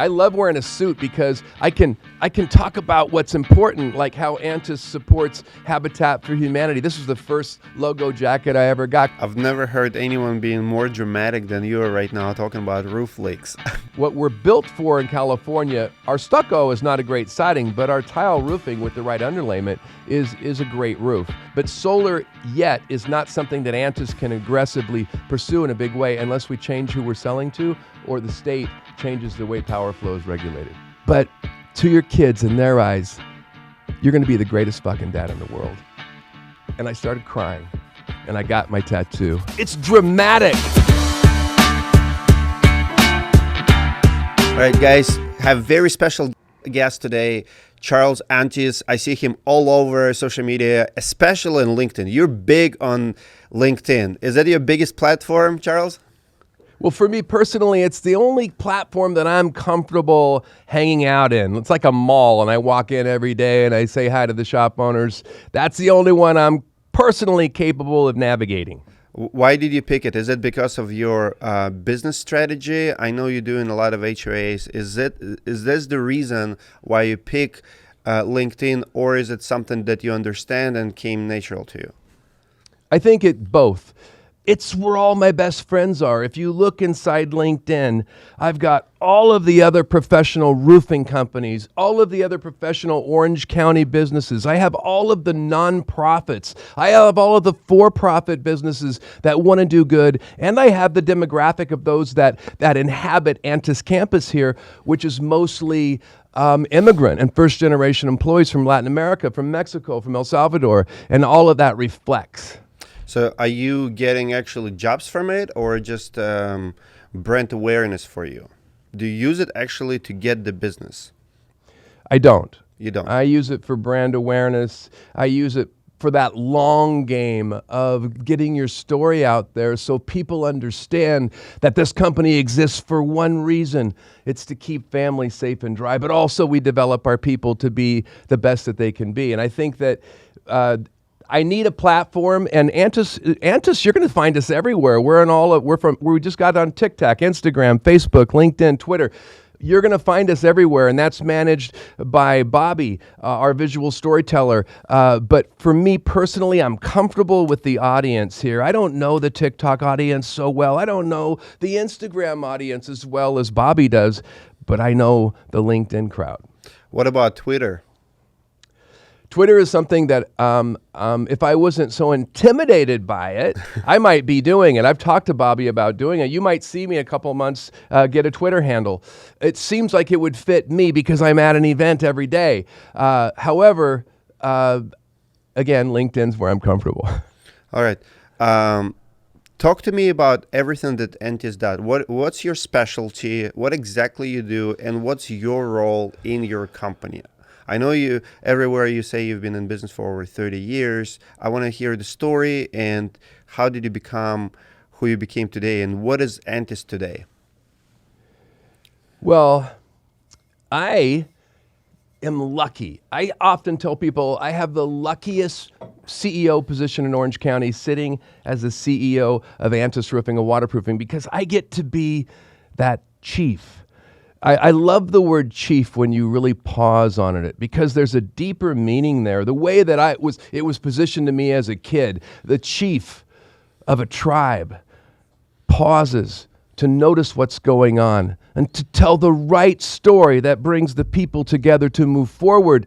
I love wearing a suit because I can talk about what's important, like how Antis supports Habitat for Humanity. This was the first logo jacket I ever got. I've never heard anyone being more dramatic than you are right now talking about roof leaks. What we're built for in California, our stucco is not a great siding, but our tile roofing with the right underlayment is a great roof. But solar yet is not something that Antis can aggressively pursue in a big way unless we change who we're selling to or the state changes the way power flow is regulated. But to your kids, in their eyes, you're going to be the greatest fucking dad in the world. And I started crying, and I got my tattoo. It's dramatic. All right, guys, have very special guest today, Charles Antis. I see him all over social media, especially on LinkedIn. You're big on LinkedIn. Is that your biggest platform, Charles? Well, for me personally, it's the only platform that I'm comfortable hanging out in. It's like a mall, and I walk in every day and I say hi to the shop owners. That's the only one I'm personally capable of navigating. Why did you pick it? Is it because of your business strategy? I know you're doing a lot of HOAs. Is this the reason why you pick LinkedIn, or is it something that you understand and came natural to you? I think it both. It's where all my best friends are. If you look inside LinkedIn, I've got all of the other professional roofing companies, all of the other professional Orange County businesses. I have all of the nonprofits. I have all of the for-profit businesses that want to do good. And I have the demographic of those that inhabit Antis campus here, which is mostly immigrant and first-generation employees from Latin America, from Mexico, from El Salvador, and all of that reflects. So are you getting actually jobs from it, or just brand awareness for you? Do you use it actually to get the business? I don't. You don't? I use it for brand awareness. I use it for that long game of getting your story out there so people understand that this company exists for one reason. It's to keep families safe and dry, but also we develop our people to be the best that they can be. And I think that I need a platform, and Antis, you're going to find us everywhere. We just got on TikTok, Instagram, Facebook, LinkedIn, Twitter. You're going to find us everywhere, and that's managed by Bobby, our visual storyteller. But for me personally, I'm comfortable with the audience here. I don't know the TikTok audience so well. I don't know the Instagram audience as well as Bobby does, but I know the LinkedIn crowd. What about Twitter? Twitter is something that if I wasn't so intimidated by it, I might be doing it. I've talked to Bobby about doing it. You might see me a couple months get a Twitter handle. It seems like it would fit me because I'm at an event every day. However, again, LinkedIn's where I'm comfortable. All right. Talk to me about everything that Antis does. What's your specialty? What exactly you do? And what's your role in your company? I know you, everywhere you say you've been in business for over 30 years. I want to hear the story and how did you become who you became today, and what is Antis today? Well, I am lucky. I often tell people I have the luckiest CEO position in Orange County, sitting as the CEO of Antis Roofing and Waterproofing, because I get to be that chief. I love the word chief when you really pause on it, because there's a deeper meaning there. The way that it was positioned to me as a kid, the chief of a tribe pauses to notice what's going on and to tell the right story that brings the people together to move forward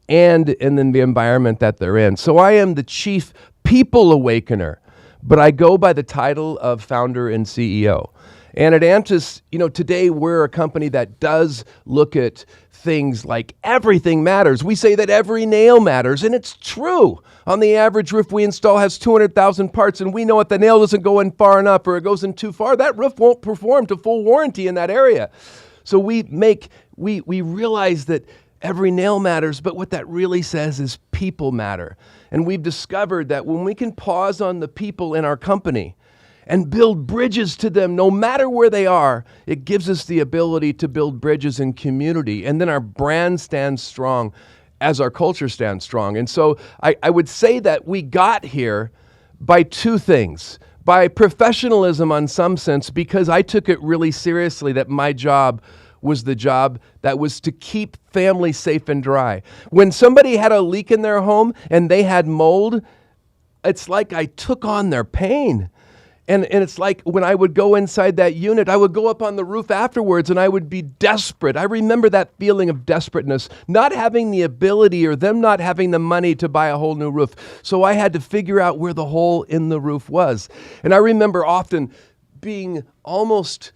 and in the environment that they're in. So I am the chief people awakener, but I go by the title of founder and CEO. And at Antis, today we're a company that does look at things like everything matters. We say that every nail matters, and it's true. On the average roof we install has 200,000 parts, and we know if the nail doesn't go in far enough or it goes in too far, that roof won't perform to full warranty in that area. So we realize that every nail matters, but what that really says is people matter. And we've discovered that when we can pause on the people in our company and build bridges to them, no matter where they are, it gives us the ability to build bridges in community. And then our brand stands strong as our culture stands strong. And so I would say that we got here by two things. By professionalism on some sense, because I took it really seriously that my job was the job that was to keep families safe and dry. When somebody had a leak in their home and they had mold, it's like I took on their pain. And it's like when I would go inside that unit, I would go up on the roof afterwards and I would be desperate. I remember that feeling of desperateness, not having the ability or them not having the money to buy a whole new roof. So I had to figure out where the hole in the roof was. And I remember often being almost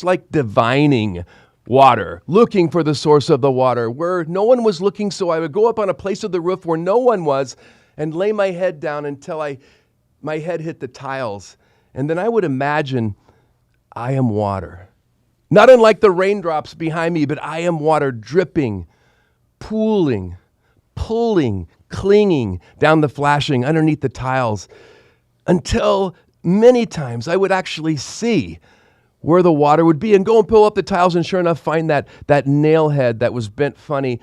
like divining water, looking for the source of the water where no one was looking. So I would go up on a place of the roof where no one was and lay my head down until my head hit the tiles. And then I would imagine I am water. Not unlike the raindrops behind me, but I am water dripping, pooling, pulling, clinging down the flashing underneath the tiles until many times I would actually see where the water would be and go and pull up the tiles and sure enough find that nail head that was bent funny,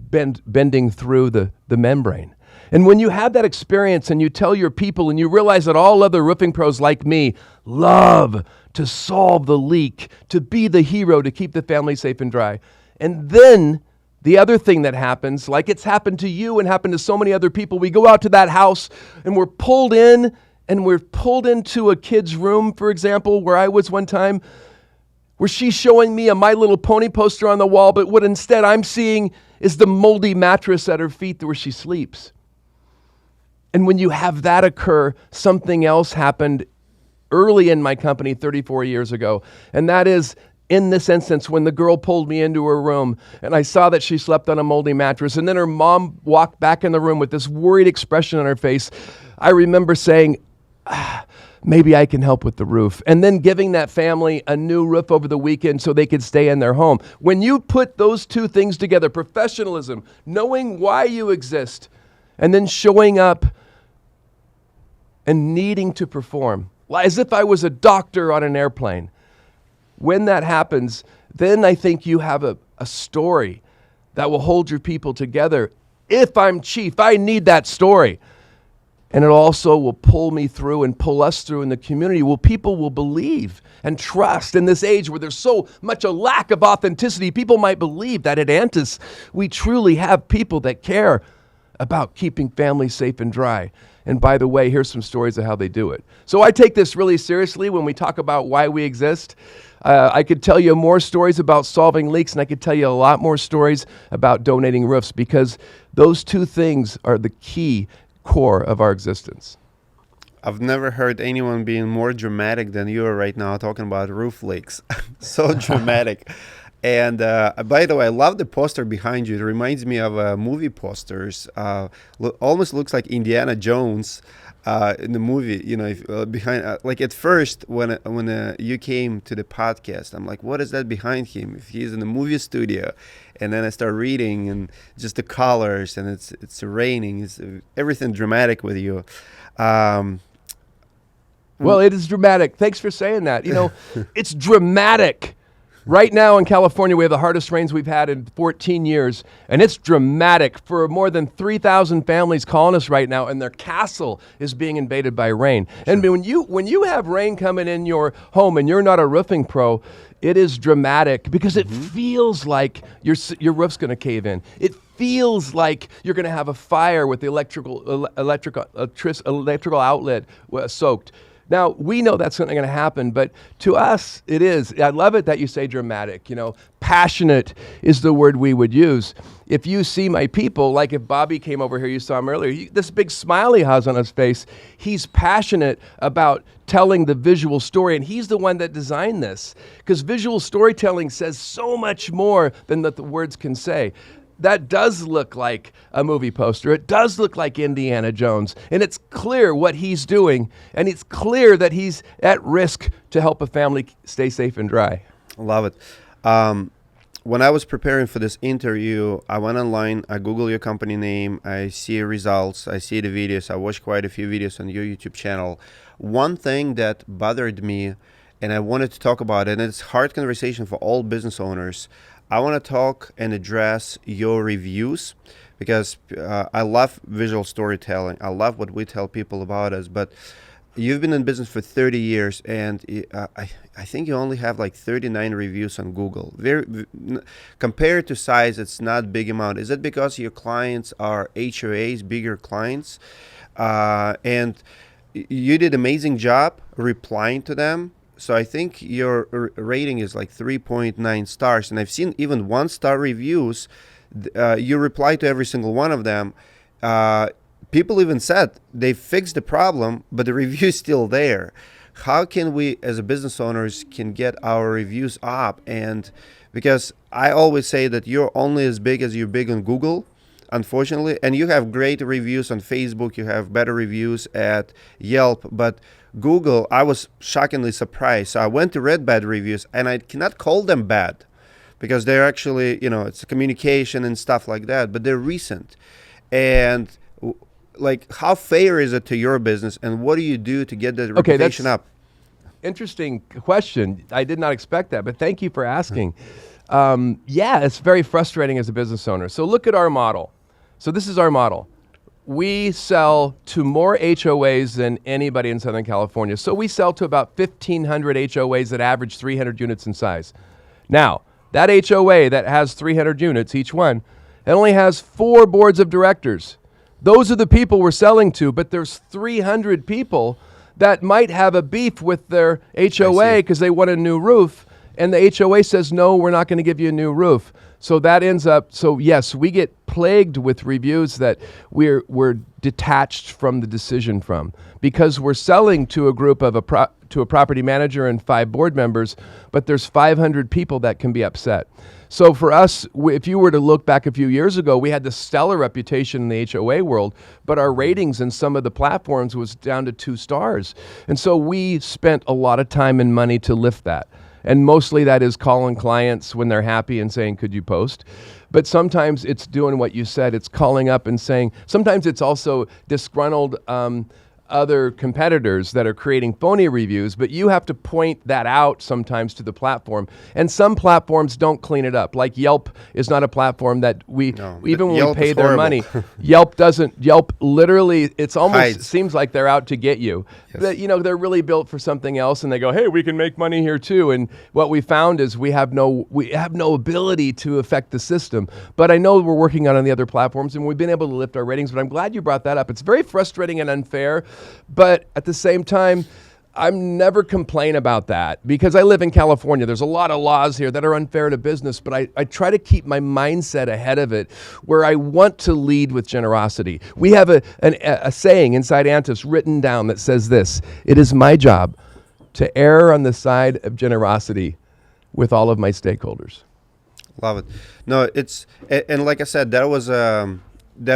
bending through the membrane. And when you have that experience and you tell your people and you realize that all other roofing pros like me love to solve the leak, to be the hero, to keep the family safe and dry. And then the other thing that happens, like it's happened to you and happened to so many other people, we go out to that house and we're pulled in and we're pulled into a kid's room, for example, where I was one time, where she's showing me a My Little Pony poster on the wall, but what instead I'm seeing is the moldy mattress at her feet where she sleeps. And when you have that occur, something else happened early in my company 34 years ago. And that is, in this instance, when the girl pulled me into her room and I saw that she slept on a moldy mattress, and then her mom walked back in the room with this worried expression on her face, I remember saying, maybe I can help with the roof. And then giving that family a new roof over the weekend so they could stay in their home. When you put those two things together, professionalism, knowing why you exist, and then showing up and needing to perform, as if I was a doctor on an airplane. When that happens, then I think you have a story that will hold your people together. If I'm chief, I need that story. And it also will pull me through and pull us through in the community. Well, people will believe and trust in this age where there's so much a lack of authenticity. People might believe that at Antis, we truly have people that care about keeping families safe and dry. And by the way, here's some stories of how they do it. So I take this really seriously when we talk about why we exist. I could tell you more stories about solving leaks, and I could tell you a lot more stories about donating roofs, because those two things are the key core of our existence. I've never heard anyone being more dramatic than you are right now talking about roof leaks. So dramatic. And by the way, I love the poster behind you. It reminds me of movie posters. Almost looks like Indiana Jones in the movie. You know, if, behind like at first when you came to the podcast, I'm like, what is that behind him? If he's in the movie studio, and then I start reading and just the colors and it's raining. It's everything dramatic with you. Well, it is dramatic. Thanks for saying that. You know, it's dramatic. Right now in California, we have the hardest rains we've had in 14 years, and it's dramatic for more than 3,000 families calling us right now, and their castle is being invaded by rain. Sure. And when you have rain coming in your home and you're not a roofing pro, it is dramatic because it feels like your roof's going to cave in. It feels like you're going to have a fire with the electrical outlet soaked. Now, we know that's not going to happen, but to us, it is. I love it that you say dramatic. You know, passionate is the word we would use. If you see my people, like if Bobby came over here, you saw him earlier, this big smile he has on his face, he's passionate about telling the visual story, and he's the one that designed this, because visual storytelling says so much more than that the words can say. That does look like a movie poster. It does look like Indiana Jones. And it's clear what he's doing. And it's clear that he's at risk to help a family stay safe and dry. Love it. When I was preparing for this interview, I went online, I Googled your company name, I see results, I see the videos, I watched quite a few videos on your YouTube channel. One thing that bothered me, and I wanted to talk about it, and it's a hard conversation for all business owners, I want to talk and address your reviews, because I love visual storytelling. I love what we tell people about us, but You've been in business for 30 years, and I think you only have like 39 reviews on Google. Compared to size, it's not big amount. Is it because your clients are HOAs, bigger clients, and you did amazing job replying to them? So I think your rating is like 3.9 stars, and I've seen even 1-star reviews. You reply to every single one of them. People even said they fixed the problem, but the review is still there. How can we, as a business owners, can get our reviews up? And because I always say that you're only as big as you're big on Google, unfortunately, and you have great reviews on Facebook, you have better reviews at Yelp, but Google, I was shockingly surprised. So I went to read bad reviews, and I cannot call them bad because they're actually, it's communication and stuff like that, but they're recent. And like, how fair is it to your business, and what do you do to get that reputation up? Interesting question. I did not expect that, but thank you for asking. Yeah, it's very frustrating as a business owner. So look at our model. So this is our model. We sell to more HOAs than anybody in Southern California. So we sell to about 1,500 HOAs that average 300 units in size. Now, that HOA that has 300 units, each one, it only has 4 boards of directors. Those are the people we're selling to, but there's 300 people that might have a beef with their HOA because they want a new roof, and the HOA says, no, we're not going to give you a new roof. So that ends up, so yes, we get plagued with reviews that we're detached from the decision from, because we're selling to a group of to a property manager and 5 board members, but there's 500 people that can be upset. So for us, if you were to look back a few years ago, we had this stellar reputation in the HOA world, but our ratings in some of the platforms was down to 2 stars. And so we spent a lot of time and money to lift that. And mostly that is calling clients when they're happy and saying, could you post? But sometimes it's doing what you said. It's calling up and saying, sometimes it's also disgruntled other competitors that are creating phony reviews, but you have to point that out sometimes to the platform. And some platforms don't clean it up. Like Yelp is not a platform that even when Yelp we pay is their horrible. money, Yelp literally, it's almost Hides. seems like they're out to get you. Yes. But, they're really built for something else, and they go, hey, we can make money here too. And what we found is we have no ability to affect the system. But I know we're working on the other platforms, and we've been able to lift our ratings, but I'm glad you brought that up. It's very frustrating and unfair. But at the same time, I'm never complain about that because I live in California. There's a lot of laws here that are unfair to business, but I try to keep my mindset ahead of it where I want to lead with generosity. We have a saying inside Antis written down that says this: it is my job to err on the side of generosity with all of my stakeholders. Love it. No, and like I said, that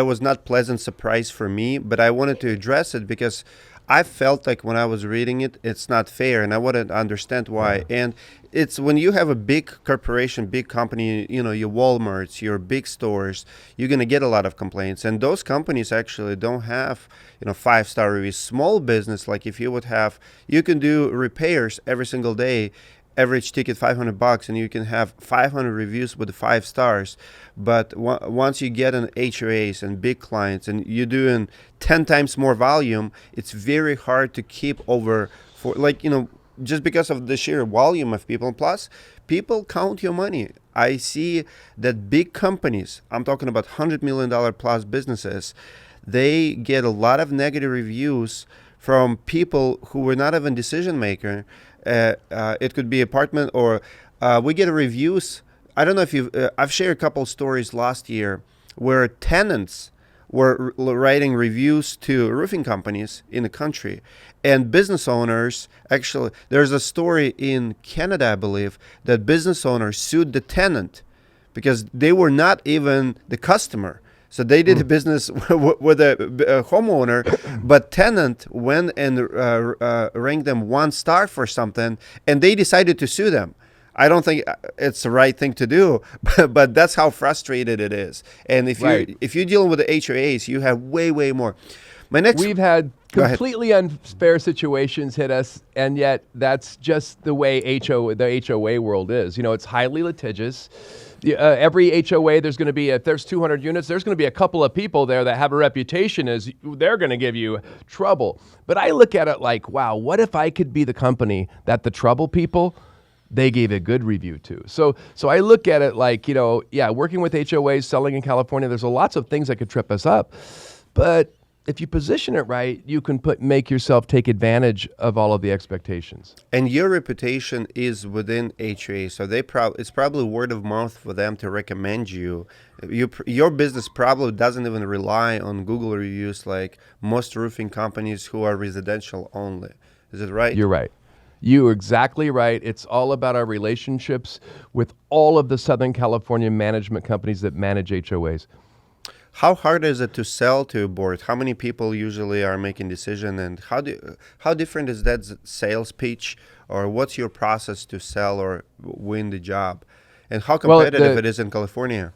was not pleasant surprise for me, but I wanted to address it because I felt like when I was reading it, it's not fair, and I wanted to understand why. And it's when you have a big corporation, big company, your Walmarts, your big stores, you're going to get a lot of complaints. And those companies actually don't have, 5-star reviews. Small business, like if you would have, you can do repairs every single day, average ticket $500, and you can have 500 reviews with 5 stars. But once you get an HOAs and big clients and you're doing 10 times more volume, it's very hard to keep over for just because of the sheer volume of people. Plus, people count your money. I see that big companies, I'm talking about $100 million plus businesses, they get a lot of negative reviews from people who were not even decision maker. It could be apartment, or we get reviews. I don't know if I've shared a couple stories last year where tenants were writing reviews to roofing companies in the country, and business owners, actually, there's a story in Canada, I believe, that business owners sued the tenant because they were not even the customer. So they did a business with a homeowner, but tenant went and ranked them 1 star for something, and they decided to sue them. I don't think it's the right thing to do, but that's how frustrated it is. And if you're dealing with the HOAs, you have way more. My next. We've had Go ahead. completely unfair situations hit us, and yet that's just the way the HOA world is. You know, it's highly litigious. Every HOA, there's going to be, if there's 200 units, there's going to be a couple of people there that have a reputation as they're going to give you trouble. But I look at it like, wow, what if I could be the company that the trouble people, they gave a good review to. So I look at it like, you know, yeah, working with HOAs, selling in California, there's lots of things that could trip us up. But if you position it right, you can make yourself take advantage of all of the expectations. And your reputation is within HOA, so it's probably word of mouth for them to recommend you. Your business probably doesn't even rely on Google reviews like most roofing companies who are residential only. Is it right? You're right. You're exactly right. It's all about our relationships with all of the Southern California management companies that manage HOAs. How hard is it to sell to a board? How many people usually are making decision, and how different is that sales pitch, or what's your process to sell or win the job, and how competitive it is in California?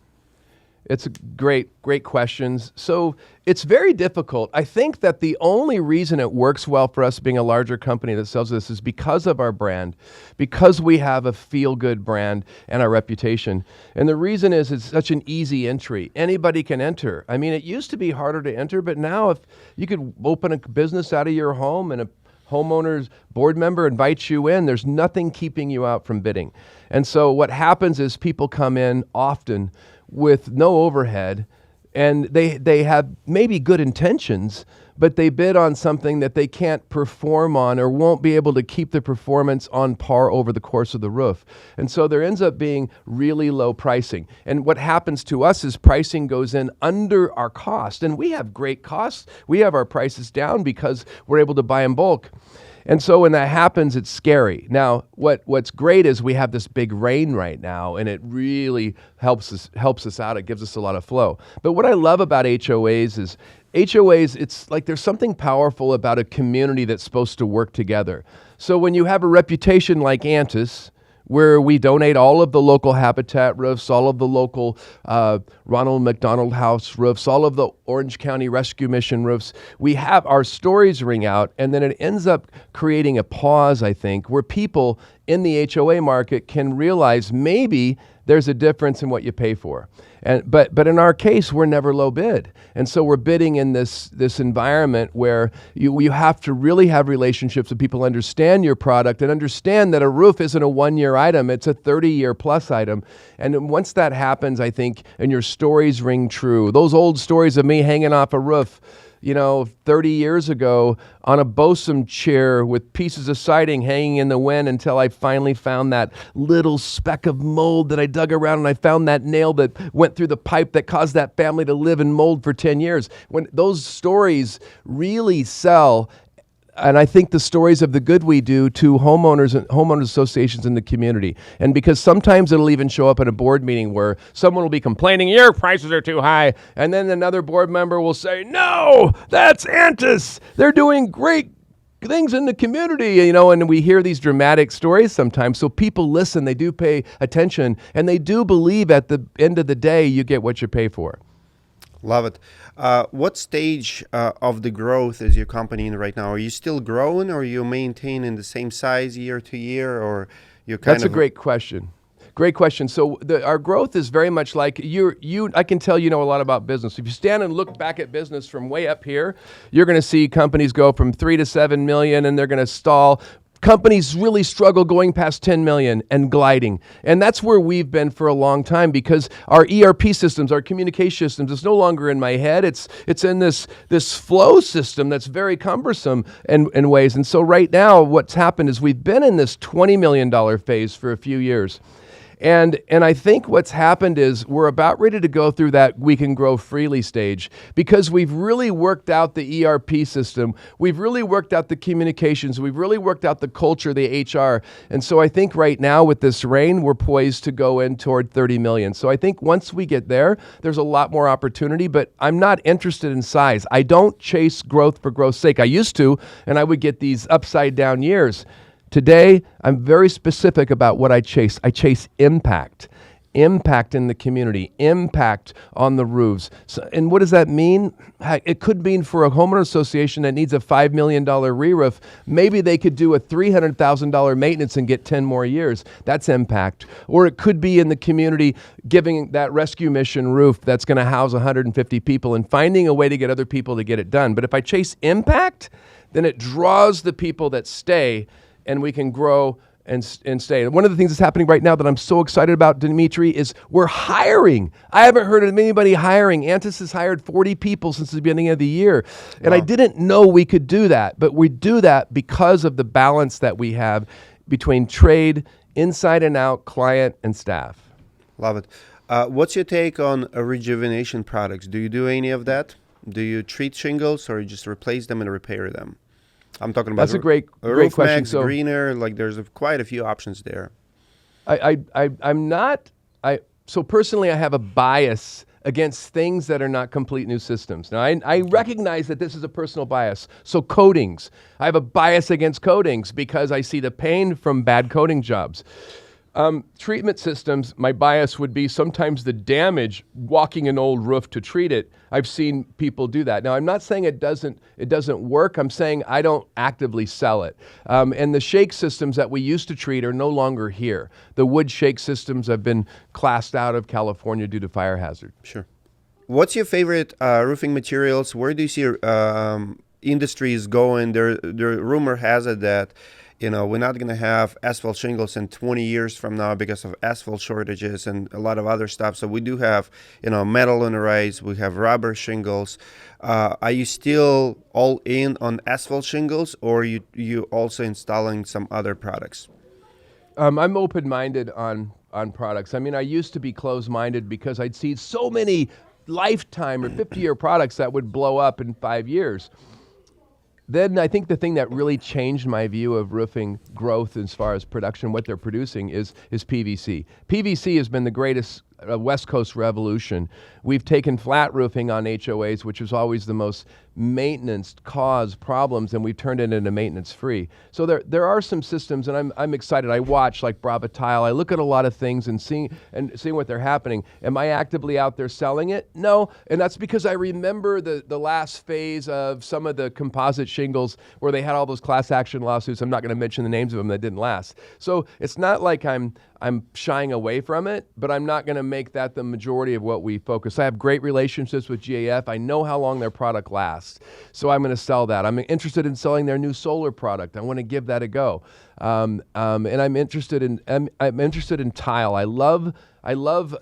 It's great questions. So it's very difficult. I think that the only reason it works well for us being a larger company that sells this is because of our brand, because we have a feel-good brand and our reputation. And the reason is it's such an easy entry. Anybody can enter. I mean, it used to be harder to enter, but now if you could open a business out of your home and a homeowner's board member invites you in, there's nothing keeping you out from bidding. And so what happens is people come in often with no overhead, and they have maybe good intentions, but they bid on something that they can't perform on or won't be able to keep the performance on par over the course of the roof. And so there ends up being really low pricing. And what happens to us is pricing goes in under our cost. And we have great costs. We have our prices down because we're able to buy in bulk. And so when that happens, it's scary. Now, what's great is we have this big rain right now, and it really helps us out. It gives us a lot of flow. But what I love about HOAs is it's like there's something powerful about a community that's supposed to work together. So when you have a reputation like Antis, where we donate all of the local Habitat roofs, all of the local Ronald McDonald House roofs, all of the Orange County Rescue Mission roofs, we have our stories ring out, and then it ends up creating a pause, I think, where people in the HOA market can realize maybe there's a difference in what you pay for. But in our case, we're never low bid. And so we're bidding in this environment where you have to really have relationships with people, understand your product, and understand that a roof isn't a 1-year item, it's a 30-year plus item. And once that happens, I think, and your stories ring true, those old stories of me hanging off a roof, 30 years ago on a bosom chair with pieces of siding hanging in the wind until I finally found that little speck of mold that I dug around, and I found that nail that went through the pipe that caused that family to live in mold for 10 years. When those stories really sell, and I think the stories of the good we do to homeowners and homeowners associations in the community. And because sometimes it'll even show up in a board meeting where someone will be complaining, your prices are too high. And then another board member will say, no, that's Antis. They're doing great things in the community, and we hear these dramatic stories sometimes. So people listen, they do pay attention, and they do believe at the end of the day, you get what you pay for. Love it. What stage of the growth is your company in right now? Are you still growing, or are you maintaining the same size year to year, or you're That's a great question. Great question. So our growth is very much like I can tell you know a lot about business. If you stand and look back at business from way up here, you're going to see companies go from 3 to 7 million, and they're going to stall. Companies really struggle going past 10 million and gliding. And that's where we've been for a long time, because our ERP systems, our communication systems, it's no longer in my head. It's in this flow system that's very cumbersome in ways. And so right now what's happened is we've been in this $20 million phase for a few years. And I think what's happened is we're about ready to go through that we can grow freely stage, because we've really worked out the ERP system. We've really worked out the communications. We've really worked out the culture, the HR. And so I think right now with this rain, we're poised to go in toward 30 million. So I think once we get there, there's a lot more opportunity, but I'm not interested in size. I don't chase growth for growth's sake. I used to, and I would get these upside down years. Today, I'm very specific about what I chase. I chase impact. impact in the community, impact on the roofs. So, and what does that mean? It could mean for a homeowner association that needs a $5 million re-roof, maybe they could do a $300,000 maintenance and get 10 more years. That's impact. Or it could be in the community giving that rescue mission roof that's going to house 150 people and finding a way to get other people to get it done. But if I chase impact, then it draws the people that stay, and we can grow and stay. And one of the things that's happening right now that I'm so excited about, Dimitri, is we're hiring. I haven't heard of anybody hiring. Antis has hired 40 people since the beginning of the year. And Wow. I didn't know we could do that, but we do that because of the balance that we have between trade, inside and out, client, and staff. Love it. What's your take on rejuvenation products? Do you do any of that? Do you treat shingles, or you just replace them and repair them? I'm talking about That's a great Roof question. Max, Greener. Like, there's quite a few options there. I'm not. So personally, I have a bias against things that are not complete new systems. Now, I recognize that this is a personal bias. So coatings, I have a bias against coatings because I see the pain from bad coating jobs. Treatment systems, my bias would be sometimes the damage walking an old roof to treat it. I've seen people do that. Now, I'm not saying it doesn't work. I'm saying I don't actively sell it. And the shake systems that we used to treat are no longer here. The wood shake systems have been classed out of California due to fire hazard. Sure. What's your favorite roofing materials? Where do you see industry is going? There, rumor has it that we're not going to have asphalt shingles in 20 years from now because of asphalt shortages and a lot of other stuff. So we do have, metal on the rise. We have rubber shingles. Are you still all in on asphalt shingles, or you also installing some other products? I'm open-minded on products. I mean, I used to be closed-minded because I'd see so many lifetime or 50-year products that would blow up in 5 years. Then I think the thing that really changed my view of roofing growth as far as production, what they're producing, is PVC. PVC has been the greatest West Coast revolution. We've taken flat roofing on HOAs, which was always the most maintenance cause problems, and we've turned it into maintenance free. So there are some systems, and I'm excited. I watch like Brava Tile. I look at a lot of things and seeing what they're happening. Am I actively out there selling it? No, and that's because I remember the last phase of some of the composite shingles where they had all those class action lawsuits. I'm not going to mention the names of them that didn't last. So it's not like I'm shying away from it, but I'm not going to make that the majority of what we focus. I have great relationships with GAF. I know how long their product lasts, so I'm going to sell that. I'm interested in selling their new solar product. I want to give that a go, and I'm interested in tile. I love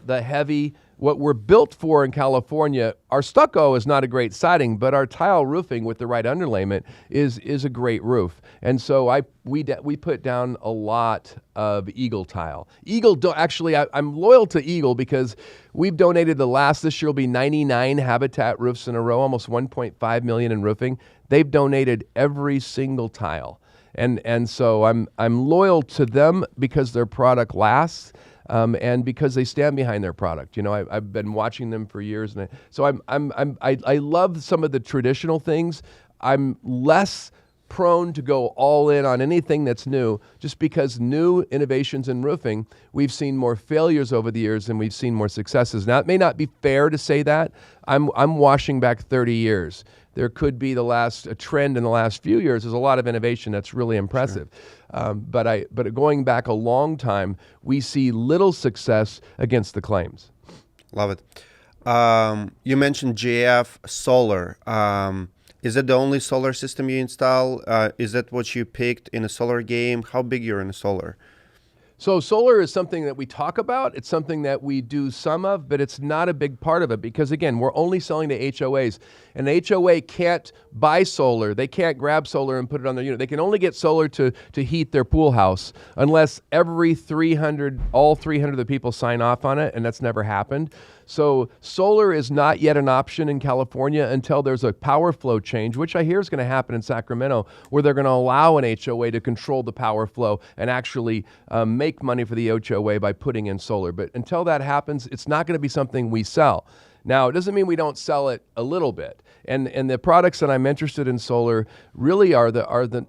the heavy. What we're built for in California, our stucco is not a great siding, but our tile roofing with the right underlayment is a great roof. And so we put down a lot of Eagle tile. I'm loyal to Eagle because we've donated this year will be 99 Habitat roofs in a row, almost 1.5 million in roofing. They've donated every single tile. And so I'm loyal to them because their product lasts. And because they stand behind their product. I've been watching them for years, and I love some of the traditional things. I'm less prone to go all in on anything that's new, just because new innovations in roofing, we've seen more failures over the years than we've seen more successes. Now, it may not be fair to say that. I'm washing back 30 years. There could be a trend in the last few years. There's a lot of innovation that's really impressive. Sure. But going back a long time, we see little success against the claims. Love it. You mentioned GF solar. Is it the only solar system you install? Is that what you picked in a solar game? How big you're in a solar? So solar is something that we talk about. It's something that we do some of, but it's not a big part of it because, again, we're only selling to HOAs. And the HOA can't buy solar. They can't grab solar and put it on their unit. They can only get solar to heat their pool house unless all 300 of the people sign off on it, and that's never happened. So solar is not yet an option in California until there's a power flow change, which I hear is going to happen in Sacramento, where they're going to allow an HOA to control the power flow and actually make money for the HOA by putting in solar. But until that happens, it's not going to be something we sell. Now, it doesn't mean we don't sell it a little bit. And the products that I'm interested in solar really are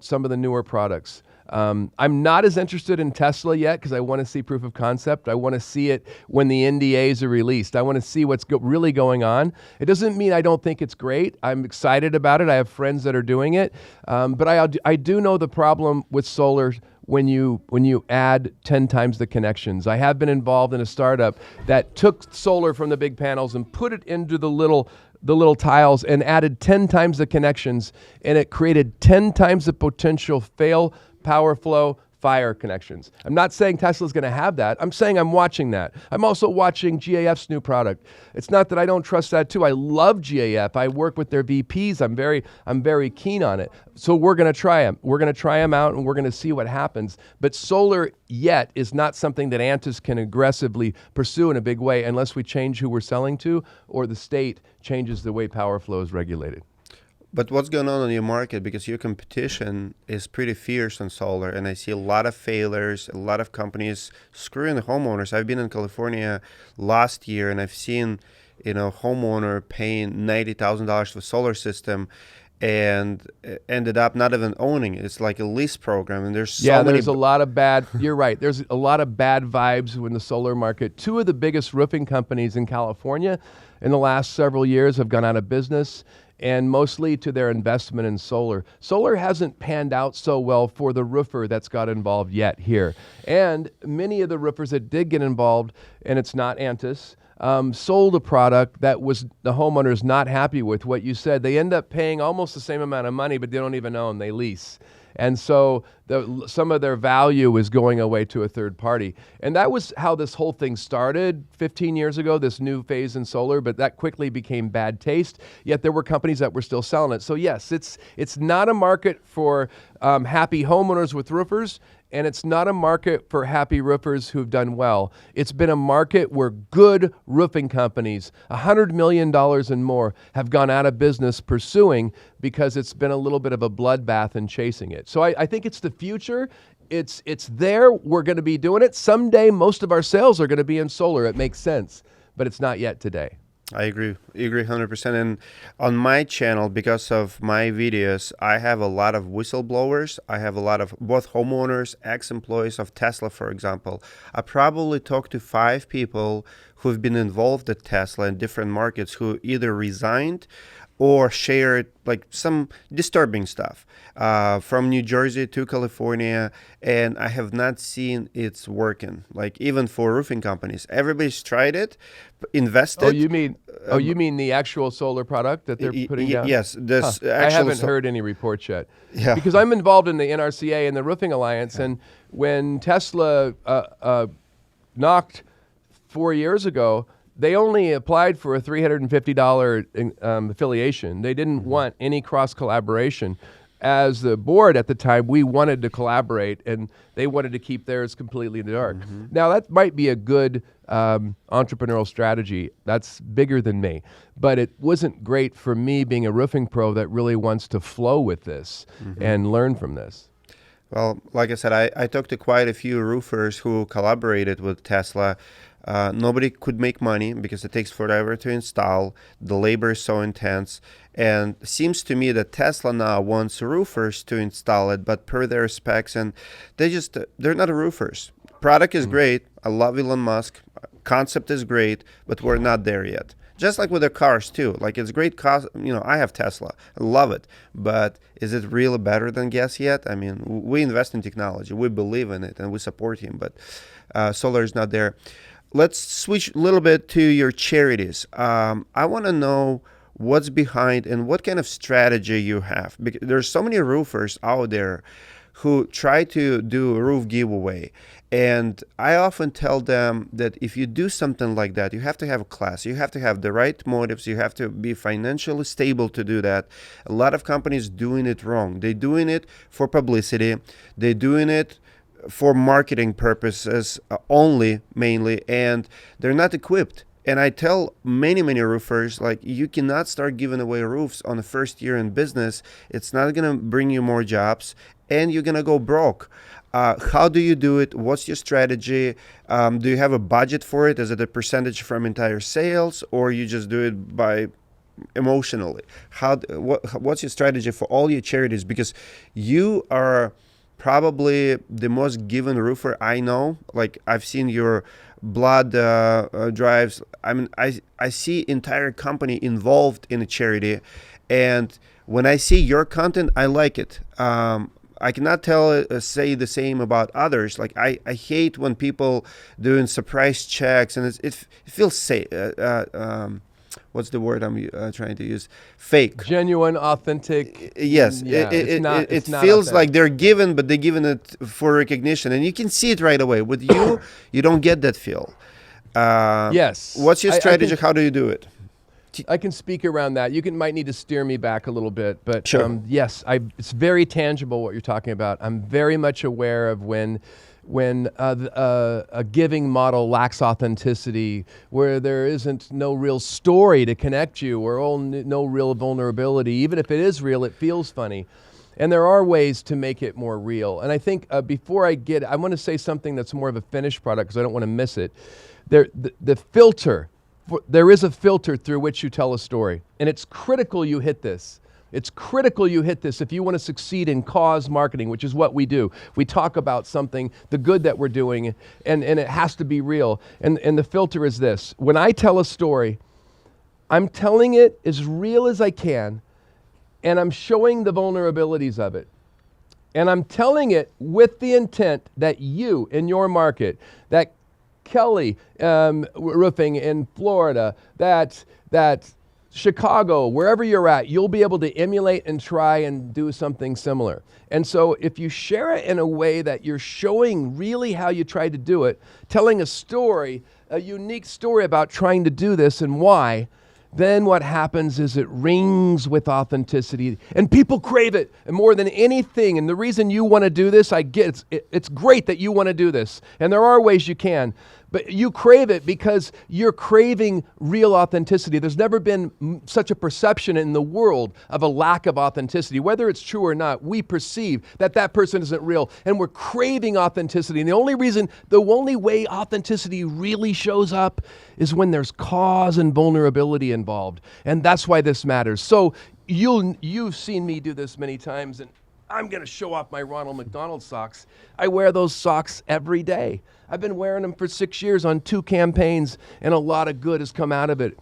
some of the newer products. I'm not as interested in Tesla yet because I want to see proof of concept. I want to see it when the NDAs are released. I want to see what's really going on. It doesn't mean I don't think it's great. I'm excited about it. I have friends that are doing it. But I do know the problem with solar when you add 10 times the connections. I have been involved in a startup that took solar from the big panels and put it into the little tiles and added 10 times the connections, and it created 10 times the potential fail, power flow, fire connections. I'm not saying Tesla's going to have that. I'm saying I'm watching that. I'm also watching GAF's new product. It's not that I don't trust that too. I love GAF. I work with their VPs. I'm very keen on it. So we're going to try them. We're going to try them out and we're going to see what happens. But solar yet is not something that Antis can aggressively pursue in a big way unless we change who we're selling to or the state changes the way power flow is regulated. But what's going on in your market? Because your competition is pretty fierce on solar, and I see a lot of failures, a lot of companies screwing the homeowners. I've been in California last year, and I've seen, homeowner paying $90,000 for solar system, and ended up not even owning it. It's like a lease program, and there's there's a lot of bad. You're right. There's a lot of bad vibes in the solar market. Two of the biggest roofing companies in California in the last several years have gone out of business, and mostly to their investment in solar. Solar hasn't panned out so well for the roofer that's got involved yet here. And many of the roofers that did get involved, and it's not Antis, sold a product that was the homeowners not happy with. What you said, they end up paying almost the same amount of money, but they don't even own, they lease. And so some of their value is going away to a third party. And that was how this whole thing started 15 years ago, this new phase in solar, but that quickly became bad taste. Yet there were companies that were still selling it. So yes, it's not a market for happy homeowners with roofers, and it's not a market for happy roofers who've done well. It's been a market where good roofing companies, $100 million and more, have gone out of business pursuing because it's been a little bit of a bloodbath in chasing it. So I think it's the future. It's there. We're going to be doing it. Someday, most of our sales are going to be in solar. It makes sense, but it's not yet today. I agree 100%. And on my channel, because of my videos, I have a lot of whistleblowers. I have a lot of both homeowners, ex-employees of Tesla, for example. I probably talked to 5 people who've been involved at Tesla in different markets who either resigned or shared like some disturbing stuff from New Jersey to California, and I have not seen it's working. Like even for roofing companies, everybody's tried it, invested. Oh, you mean the actual solar product that they're putting down? Yes, this I haven't heard any reports yet. Yeah, because I'm involved in the NRCA and the Roofing Alliance, and when Tesla knocked 4 years ago, they only applied for a $350 affiliation. They didn't want any cross collaboration. As the board at the time, we wanted to collaborate, and they wanted to keep theirs completely in the dark. Now, that might be a good entrepreneurial strategy. That's bigger than me. But it wasn't great for me being a roofing pro that really wants to flow with this and learn from this. Well, like I said, I talked to quite a few roofers who collaborated with Tesla. Nobody could make money because it takes forever to install. The labor is so intense. And it seems to me that Tesla now wants roofers to install it, but per their specs, and they're not roofers. Product is great. I love Elon Musk. Concept is great, but we're not there yet. Just like with the cars too. Like it's great cost. I have Tesla. I love it. But is it really better than gas yet? I mean, we invest in technology. We believe in it and we support him, but solar is not there. Let's switch a little bit to your charities. I want to know what's behind and what kind of strategy you have. Because there's so many roofers out there who try to do a roof giveaway. And I often tell them that if you do something like that, you have to have a class. You have to have the right motives. You have to be financially stable to do that. A lot of companies doing it wrong. They're doing it for publicity. They're doing it for marketing purposes only, mainly, and they're not equipped. And I tell many roofers, like, you cannot start giving away roofs on the first year in business. It's not going to bring you more jobs, and you're going to go broke. How do you do it? What's your strategy? Do you have a budget for it? Is it a percentage from entire sales, or you just do it by emotionally? What's your strategy for all your charities? Because you are probably the most given roofer I know. Like, I've seen your blood drives. I mean, I see entire company involved in a charity, and when I see your content, I like it. I cannot say the same about others. Like, I hate when people doing surprise checks, and it feels safe. What's the word I'm trying to use? Fake. Genuine, authentic. Yes, Yeah, it it's not feels authentic. like they're given, but they're given it for recognition, and you can see it right away. With you, you don't get that feel. Yes. What's your I strategy? think How do you do it? I can speak around that. Might need to steer me back a little bit, but Sure. yes, it's very tangible what you're talking about. I'm very much aware of when a giving model lacks authenticity, where there isn't no real story to connect you, or no real vulnerability. Even if it is real, it feels funny. And there are ways to make it more real. And I think before I want to say something that's more of a finished product, because I don't want to miss it. The filter. There is a filter through which you tell a story, and it's critical you hit this. It's critical you hit this if you want to succeed in cause marketing, which is what we do. We talk about something, the good that we're doing, and it has to be real. And the filter is this. When I tell a story, I'm telling it as real as I can, and I'm showing the vulnerabilities of it. And I'm telling it with the intent that you, in your market, that Kelly Roofing in Florida, that Chicago, wherever you're at, you'll be able to emulate and try and do something similar. And so if you share it in a way that you're showing really how you tried to do it, telling a story, a unique story about trying to do this and why, then what happens is it rings with authenticity, and people crave it. And more than anything, and the reason you want to do this, I get it's great that you want to do this, and there are ways you can, but you crave it because you're craving real authenticity. There's never been such a perception in the world of a lack of authenticity. Whether it's true or not, we perceive that that person isn't real, and we're craving authenticity. And the only way authenticity really shows up is when there's cause and vulnerability involved. And that's why this matters. So you've seen me do this many times, and I'm going to show off my Ronald McDonald socks. I wear those socks every day. I've been wearing them for 6 years on 2 campaigns, and a lot of good has come out of it.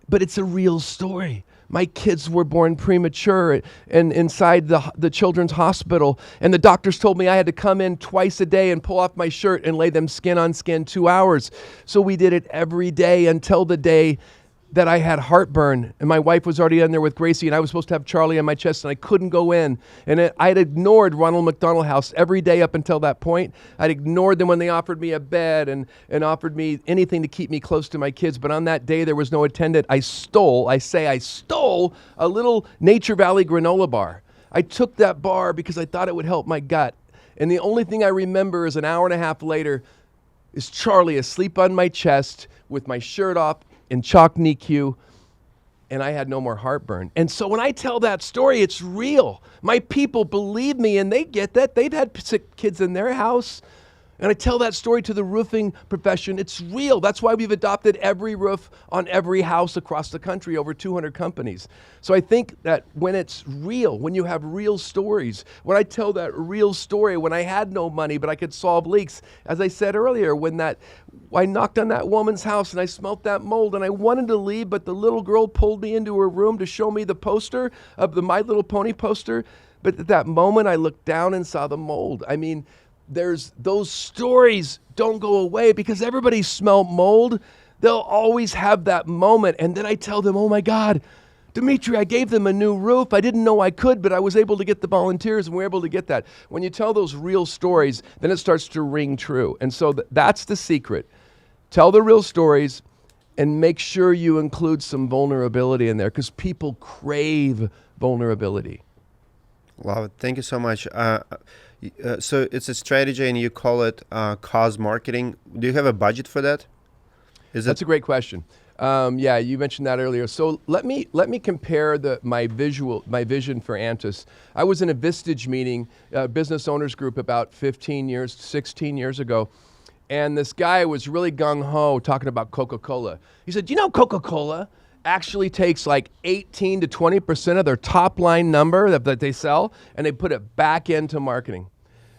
But it's a real story. My kids were born premature and inside the children's hospital, and the doctors told me I had to come in twice a day and pull off my shirt and lay them skin on skin 2 hours. So we did it every day until the day that I had heartburn, and my wife was already in there with Gracie, and I was supposed to have Charlie on my chest, and I couldn't go in. And I had ignored Ronald McDonald House every day up until that point. I'd ignored them when they offered me a bed and offered me anything to keep me close to my kids. But on that day, there was no attendant. I stole a little Nature Valley granola bar. I took that bar because I thought it would help my gut. And the only thing I remember is an hour and a half later is Charlie asleep on my chest with my shirt off in chalk NICU, and I had no more heartburn. And so when I tell that story, it's real. My people believe me, and they get that. They've had sick kids in their house. And I tell that story to the roofing profession. It's real. That's why we've adopted every roof on every house across the country, over 200 companies. So I think that when it's real, when you have real stories, when I tell that real story, when I had no money but I could solve leaks, as I said earlier, when I knocked on that woman's house and I smelt that mold and I wanted to leave, but the little girl pulled me into her room to show me the poster of the My Little Pony poster. But at that moment, I looked down and saw the mold. I mean, those stories don't go away because everybody smelled mold. They'll always have that moment. And then I tell them, oh my God, Dimitri, I gave them a new roof. I didn't know I could, but I was able to get the volunteers and we were able to get that. When you tell those real stories, then it starts to ring true. And so that's the secret. Tell the real stories and make sure you include some vulnerability in there because people crave vulnerability. Love it. Thank you so much. So it's a strategy and you call it cause marketing. Do you have a budget for that? That's a great question. Yeah, you mentioned that earlier. So let me compare my vision for Antis. I was in a Vistage meeting, business owners group, about 16 years ago. And this guy was really gung-ho talking about Coca-Cola. He said, Coca-Cola actually takes like 18 to 20% of their top line number that they sell, and they put it back into marketing.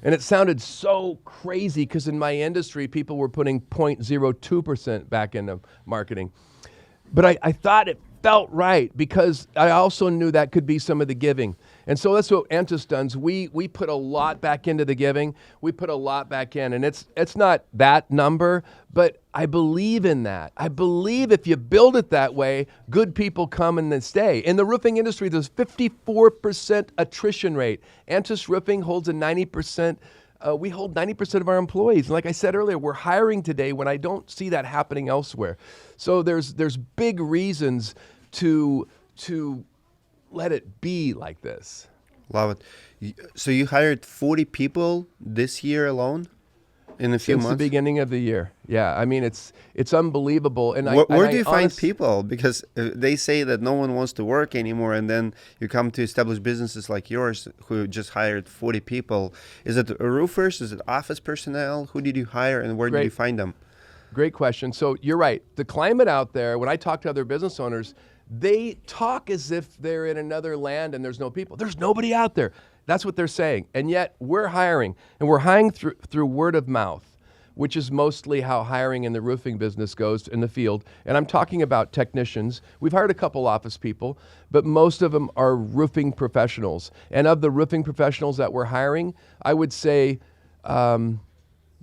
And it sounded so crazy because in my industry, people were putting 0.02% back into marketing. But I thought it felt right because I also knew that could be some of the giving. And so that's what Antis does. We put a lot back into the giving. We put a lot back in. And it's not that number, but I believe in that. I believe if you build it that way, good people come and they stay. In the roofing industry, there's 54% attrition rate. Antis Roofing holds a 90%. We hold 90% of our employees. And like I said earlier, we're hiring today when I don't see that happening elsewhere. So there's big reasons to let it be like this. Love it. So you hired 40 people this year alone in a few Since months? the beginning of the year. Yeah, I mean, it's unbelievable. And Where do you find people? Because they say that no one wants to work anymore, and then you come to established businesses like yours who just hired 40 people. Is it roofers? Is it office personnel? Who did you hire, and where did you find them? Great question. So you're right. The climate out there, when I talk to other business owners, they talk as if they're in another land and there's no people. There's nobody out there. That's what they're saying. And yet we're hiring, and we're hiring through word of mouth, which is mostly how hiring in the roofing business goes in the field. And I'm talking about technicians. We've hired a couple office people, but most of them are roofing professionals. And of the roofing professionals that we're hiring, I would say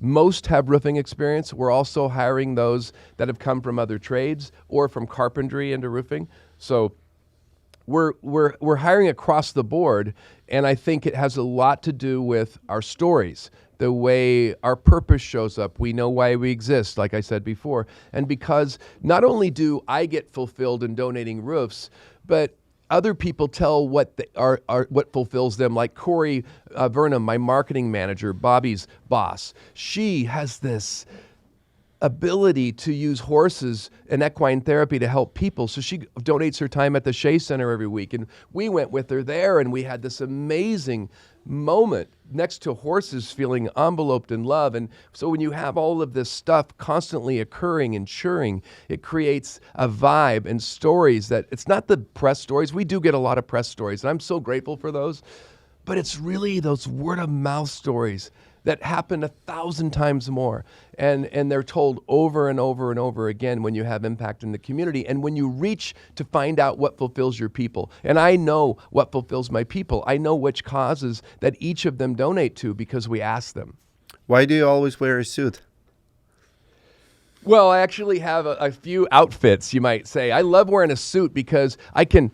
most have roofing experience. We're also hiring those that have come from other trades or from carpentry into roofing. So we're hiring across the board, and I think it has a lot to do with our stories, the way our purpose shows up. We know why we exist, like I said before. And because not only do I get fulfilled in donating roofs, but other people tell what what fulfills them, like Corey Vernum, my marketing manager, Bobby's boss. She has this ability to use horses and equine therapy to help people. So she donates her time at the Shea Center every week. And we went with her there, and we had this amazing moment next to horses feeling enveloped in love. And so when you have all of this stuff constantly occurring and churring, it creates a vibe and stories that it's not the press stories. We do get a lot of press stories, and I'm so grateful for those. But it's really those word of mouth stories that happen 1,000 times more. And they're told over and over and over again when you have impact in the community and when you reach to find out what fulfills your people. And I know what fulfills my people. I know which causes that each of them donate to because we ask them. Why do you always wear a suit? Well, I actually have a few outfits, you might say. I love wearing a suit because I can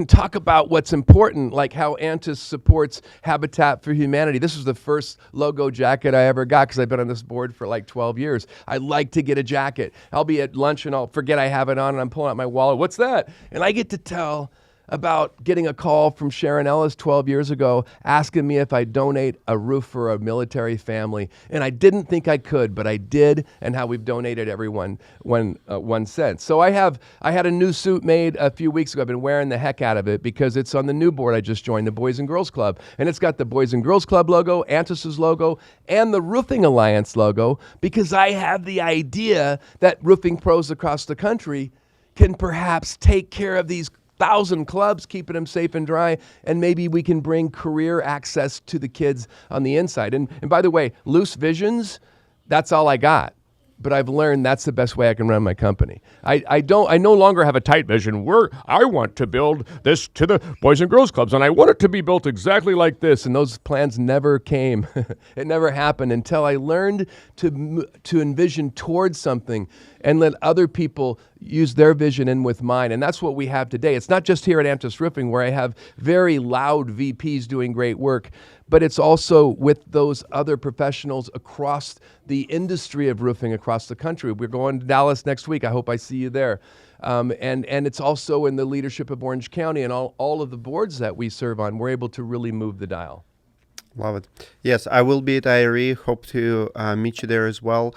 talk about what's important, like how Antis supports Habitat for Humanity. This was the first logo jacket I ever got because I've been on this board for like 12 years. I like to get a jacket. I'll be at lunch and I'll forget I have it on and I'm pulling out my wallet. What's that? And I get to tell about getting a call from Sharon Ellis 12 years ago asking me if I'd donate a roof for a military family. And I didn't think I could, but I did, and how we've donated everyone 1 cent. So I had a new suit made a few weeks ago. I've been wearing the heck out of it because it's on the new board I just joined, the Boys and Girls Club. And it's got the Boys and Girls Club logo, Antis's logo, and the Roofing Alliance logo because I have the idea that roofing pros across the country can perhaps take care of these 1,000 clubs, keeping them safe and dry, and maybe we can bring career access to the kids on the inside. And by the way, loose visions, that's all I got. But I've learned that's the best way I can run my company. I no longer have a tight vision. I want to build this to the Boys and Girls Clubs, and I want it to be built exactly like this. And those plans never came. It never happened until I learned to envision towards something and let other people use their vision in with mine. And that's what we have today. It's not just here at Antis Roofing where I have very loud VPs doing great work, but it's also with those other professionals across the industry of roofing across the country. We're going to Dallas next week. I hope I see you there. And it's also in the leadership of Orange County and all of the boards that we serve on. We're able to really move the dial. Love it. Yes, I will be at IRE. Hope to meet you there as well.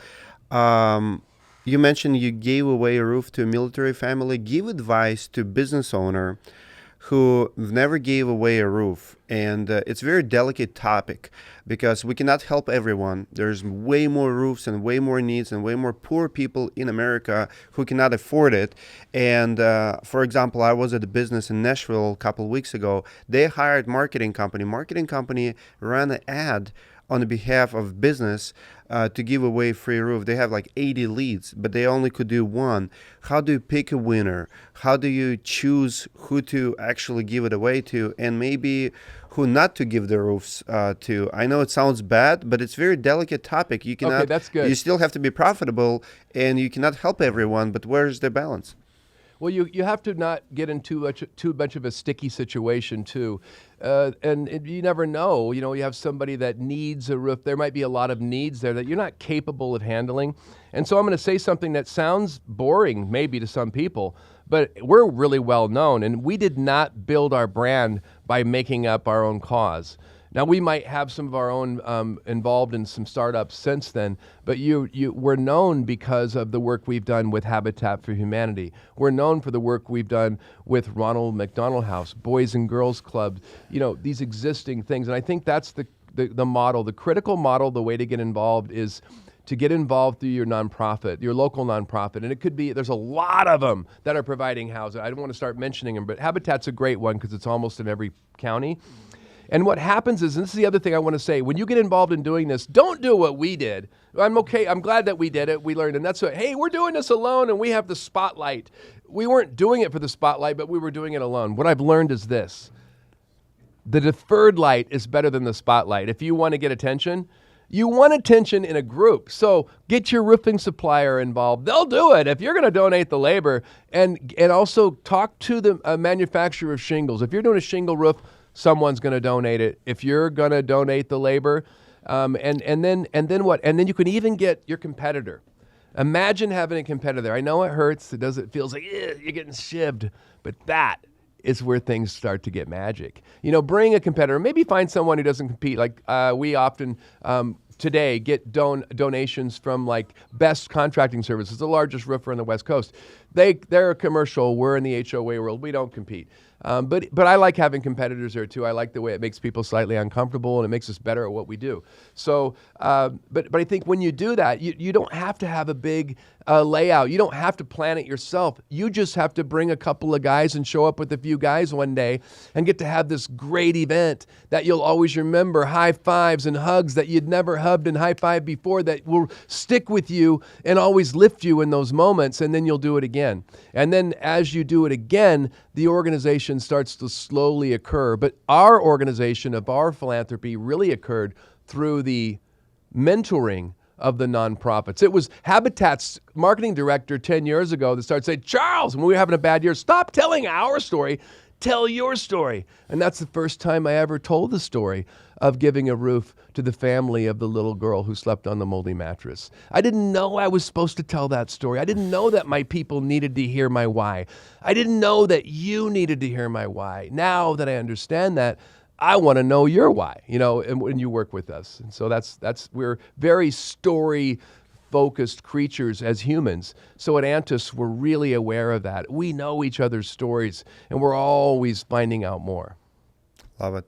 You mentioned you gave away a roof to a military family. Give advice to business owner who never gave away a roof. And it's a very delicate topic because we cannot help everyone. There's way more roofs and way more needs and way more poor people in America who cannot afford it. And for example, I was at a business in Nashville a couple of weeks ago. They hired marketing company. Marketing company ran an ad on behalf of business to give away free roof. They have like 80 leads, but they only could do one. How do you pick a winner? How do you choose who to actually give it away to, and maybe who not to give the roofs to? I know it sounds bad, but it's a very delicate topic. You cannot. Okay, that's good. You still have to be profitable, and you cannot help everyone. But where's the balance? Well, you have to not get into too much of a sticky situation too, and you never know. You know, you have somebody that needs a roof. There might be a lot of needs there that you're not capable of handling, and so I'm going to say something that sounds boring maybe to some people, but we're really well known, and we did not build our brand by making up our own cause. Now, we might have some of our own involved in some startups since then, but we're known because of the work we've done with Habitat for Humanity. We're known for the work we've done with Ronald McDonald House, Boys and Girls Club, you know, these existing things. And I think that's the model, the critical model. The way to get involved is to get involved through your nonprofit, your local nonprofit. And it could be, there's a lot of them that are providing housing. I don't want to start mentioning them, but Habitat's a great one because it's almost in every county. And what happens is, and this is the other thing I want to say, when you get involved in doing this, don't do what we did. I'm okay. I'm glad that we did it. We learned. And that's what, hey, we're doing this alone and we have the spotlight. We weren't doing it for the spotlight, but we were doing it alone. What I've learned is this. The deferred light is better than the spotlight. If you want to get attention, you want attention in a group. So get your roofing supplier involved. They'll do it if you're going to donate the labor. And also talk to the manufacturer of shingles. If you're doing a shingle roof, someone's going to donate it. If you're going to donate the labor, and then what? And then you can even get your competitor. Imagine having a competitor. I know it hurts. It feels like you're getting shivved, but that is where things start to get magic. You know, bring a competitor. Maybe find someone who doesn't compete. Like we often today get donations from like Best Contracting Services, the largest roofer on the West Coast. They're a commercial. We're in the HOA world. We don't compete. But I like having competitors there too. I like the way it makes people slightly uncomfortable and it makes us better at what we do. So, but I think when you do that, you don't have to have a big layout. You don't have to plan it yourself. You just have to bring a couple of guys and show up with a few guys one day and get to have this great event that you'll always remember, high fives and hugs that you'd never hugged and high fived before, that will stick with you and always lift you in those moments, and then you'll do it again. And then as you do it again, the organization starts to slowly occur. But our organization of our philanthropy really occurred through the mentoring of the nonprofits. It was Habitat's marketing director 10 years ago that started saying, Charles, when we were having a bad year, stop telling our story, tell your story. And that's the first time I ever told the story of giving a roof to the family of the little girl who slept on the moldy mattress. I didn't know I was supposed to tell that story. I didn't know that my people needed to hear my why. I didn't know that you needed to hear my why. Now that I understand that, I want to know your why, you know, and when you work with us. And so we're very story-focused creatures as humans. So at Antis, we're really aware of that. We know each other's stories, and we're always finding out more. Love it.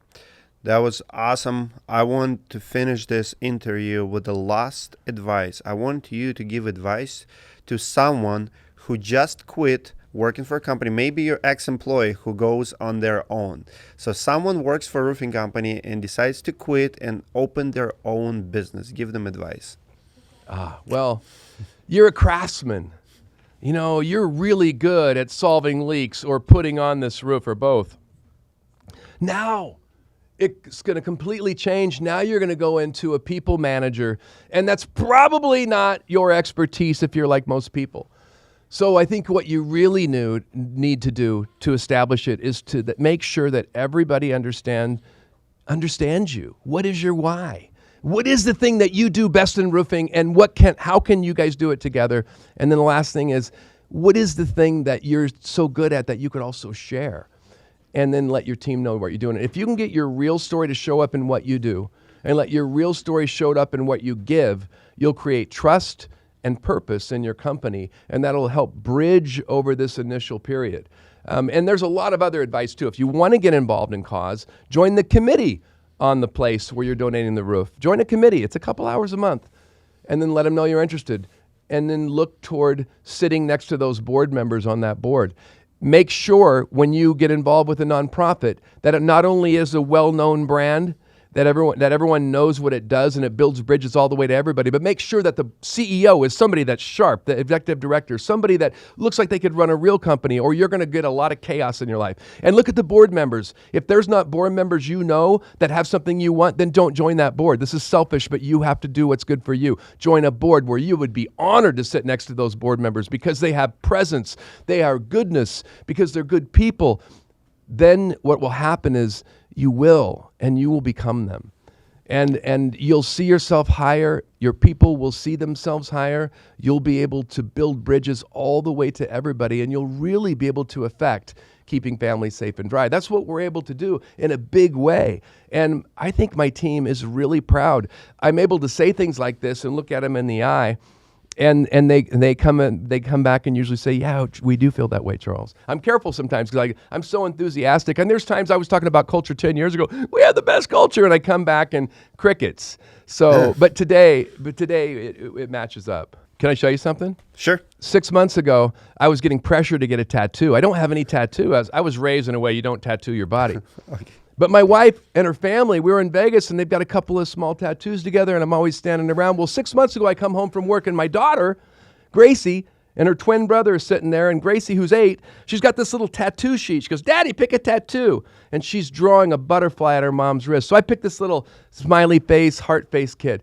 That was awesome. I want to finish this interview with the last advice. I want you to give advice to someone who just quit working for a company, maybe your ex-employee who goes on their own. So someone works for a roofing company and decides to quit and open their own business. Give them advice. Well, you're a craftsman. You know, you're really good at solving leaks or putting on this roof or both. Now, it's going to completely change. Now you're going to go into a people manager, and that's probably not your expertise if you're like most people. So I think what you really need to do to establish it is to make sure that everybody understands you. What is your why? What is the thing that you do best in roofing, and how can you guys do it together? And then the last thing is, what is the thing that you're so good at that you could also share? And then let your team know what you're doing. If you can get your real story to show up in what you do, and let your real story show up in what you give, you'll create trust and purpose in your company, and that'll help bridge over this initial period. And there's a lot of other advice too. If you want to get involved in cause, join the committee on the place where you're donating the roof. Join a committee. It's a couple hours a month, and then let them know you're interested. And then look toward sitting next to those board members on that board. Make sure when you get involved with a nonprofit that it not only is a well-known brand, that everyone knows what it does and it builds bridges all the way to everybody. But make sure that the CEO is somebody that's sharp, the executive director, somebody that looks like they could run a real company, or you're going to get a lot of chaos in your life. And look at the board members. If there's not board members that have something you want, then don't join that board. This is selfish, but you have to do what's good for you. Join a board where you would be honored to sit next to those board members because they have presence, they are goodness, because they're good people. Then what will happen is you will become them. And you'll see yourself higher. Your people will see themselves higher. You'll be able to build bridges all the way to everybody, and you'll really be able to affect keeping families safe and dry. That's what we're able to do in a big way. And I think my team is really proud. I'm able to say things like this and look at them in the eye. And they come back and usually say, yeah, we do feel that way, Charles. I'm careful sometimes because I'm so enthusiastic. And there's times I was talking about culture 10 years ago. We have the best culture, and I come back and crickets. So, but today it matches up. Can I show you something? Sure. 6 months ago, I was getting pressure to get a tattoo. I don't have any tattoo. I was raised in a way you don't tattoo your body. Okay. But my wife and her family, we were in Vegas, and they've got a couple of small tattoos together, and I'm always standing around. Well, 6 months ago, I come home from work, and my daughter, Gracie, and her twin brother are sitting there, and Gracie, who's 8, she's got this little tattoo sheet. She goes, Daddy, pick a tattoo. And she's drawing a butterfly at her mom's wrist. So I picked this little smiley face, heart face kid.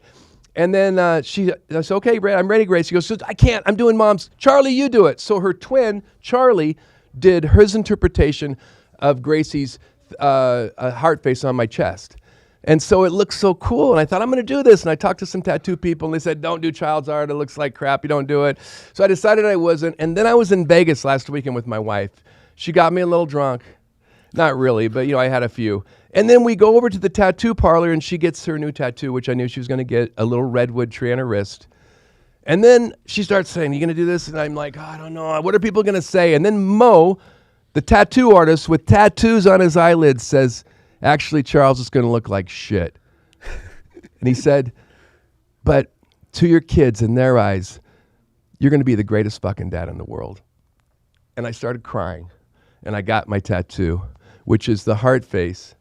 And then I said, okay, I'm ready, Gracie. She goes, I can't, I'm doing Mom's. Charlie, you do it. So her twin, Charlie, did his interpretation of Gracie's a heart face on my chest. And so it looks so cool. And I thought, I'm going to do this. And I talked to some tattoo people, and they said, don't do child's art. It looks like crap. You don't do it. So I decided I wasn't. And then I was in Vegas last weekend with my wife. She got me a little drunk. Not really, but I had a few. And then we go over to the tattoo parlor, and she gets her new tattoo, which I knew she was going to get, a little redwood tree on her wrist. And then she starts saying, you going to do this? And I'm like, I don't know. What are people going to say? And then Mo, the tattoo artist with tattoos on his eyelids, says, actually, Charles, is going to look like shit. And he said, but to your kids, in their eyes, you're going to be the greatest fucking dad in the world. And I started crying, and I got my tattoo, which is the heart face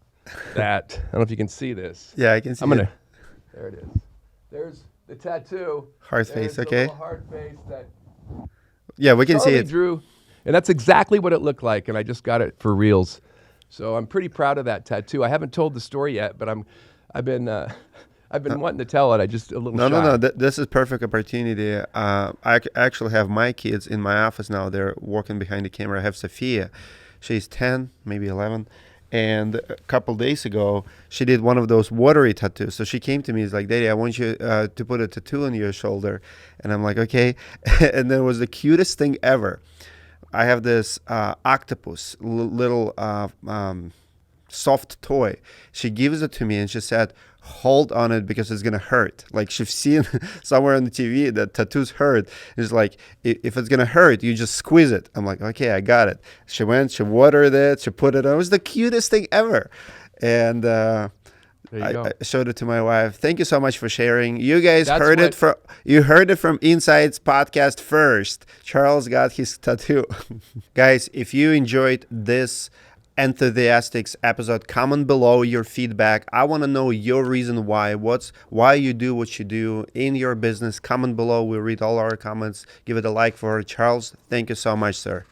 that, I don't know if you can see this. Yeah, I can see it. There it is. There's the tattoo. Heart face, okay. The heart face that yeah, we can see Charlie it. drew. And that's exactly what it looked like, and I just got it for reals. So I'm pretty proud of that tattoo. I haven't told the story yet, but I've been wanting to tell it. I just a little shy. No. This is perfect opportunity. I actually have my kids in my office now. They're working behind the camera. I have Sophia. She's 10, maybe 11. And a couple days ago, she did one of those watery tattoos. So she came to me, she's like, Daddy, I want you to put a tattoo on your shoulder. And I'm like, okay. And then it was the cutest thing ever. I have this octopus, little soft toy. She gives it to me, and she said, hold on it because it's going to hurt. Like, she's seen somewhere on the TV that tattoos hurt. It's like, if it's going to hurt, you just squeeze it. I'm like, okay, I got it. She went, she watered it, she put it on. It was the cutest thing ever. And I showed it to my wife. Thank you so much for sharing. You guys heard it from Insights Podcast first. Charles got his tattoo. Guys, if you enjoyed this Enthusiastics episode, comment below your feedback. I want to know your reason why you do what you do in your business. Comment below. We'll read all our comments. Give it a like for Charles. Thank you so much, sir.